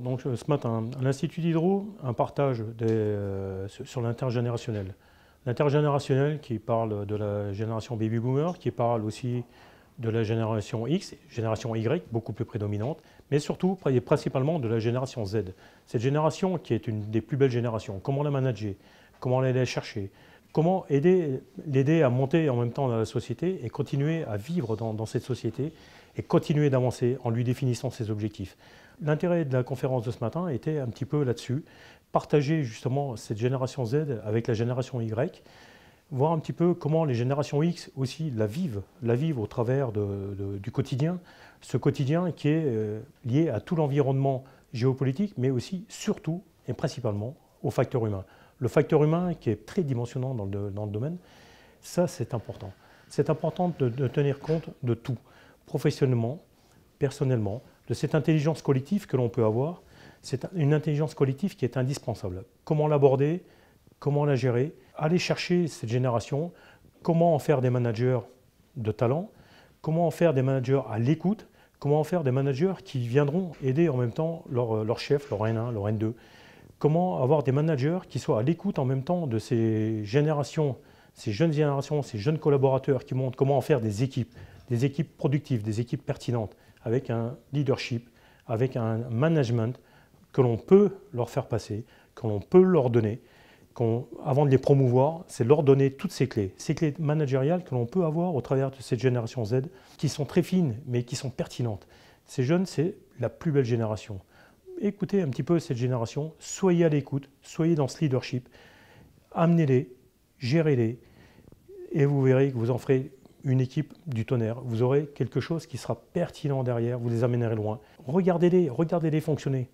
Donc ce matin, à l'Institut d'Hydro, un partage sur l'intergénérationnel. L'intergénérationnel qui parle de la génération baby boomer, qui parle aussi de la génération X, génération Y, beaucoup plus prédominante, mais surtout et principalement de la génération Z. Cette génération qui est une des plus belles générations, comment la manager, comment l'aider chercher, comment l'aider à monter en même temps dans la société et continuer à vivre dans cette société et continuer d'avancer en lui définissant ses objectifs. L'intérêt de la conférence de ce matin était un petit peu là-dessus, partager justement cette génération Z avec la génération Y, voir un petit peu comment les générations X aussi la vivent au travers du quotidien, ce quotidien qui est lié à tout l'environnement géopolitique, mais aussi surtout et principalement au facteur humain. Le facteur humain qui est très dimensionnant dans le domaine, ça c'est important. C'est important de tenir compte de tout, professionnellement, personnellement, de cette intelligence collective que l'on peut avoir. C'est une intelligence collective qui est indispensable. Comment l'aborder, comment la gérer, aller chercher cette génération, comment en faire des managers de talent, comment en faire des managers à l'écoute, comment en faire des managers qui viendront aider en même temps leur chef, leur N1, leur N2. Comment avoir des managers qui soient à l'écoute en même temps de ces générations, ces jeunes collaborateurs qui montrent comment en faire des équipes productives, des équipes pertinentes, avec un leadership, avec un management que l'on peut leur faire passer, que l'on peut leur donner. Avant de les promouvoir, c'est leur donner toutes ces clés managériales que l'on peut avoir au travers de cette génération Z, qui sont très fines, mais qui sont pertinentes. Ces jeunes, c'est la plus belle génération. Écoutez un petit peu cette génération, soyez à l'écoute, soyez dans ce leadership, amenez-les, gérez-les, et vous verrez que vous en ferez une équipe du tonnerre. Vous aurez quelque chose qui sera pertinent derrière, vous les amènerez loin. Regardez-les fonctionner,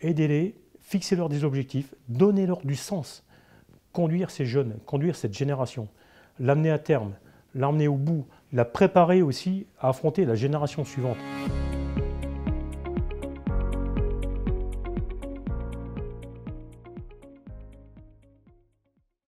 aidez-les, fixez-leur des objectifs, donnez-leur du sens. Conduire ces jeunes, conduire cette génération, l'amener à terme, l'amener au bout, la préparer aussi à affronter la génération suivante.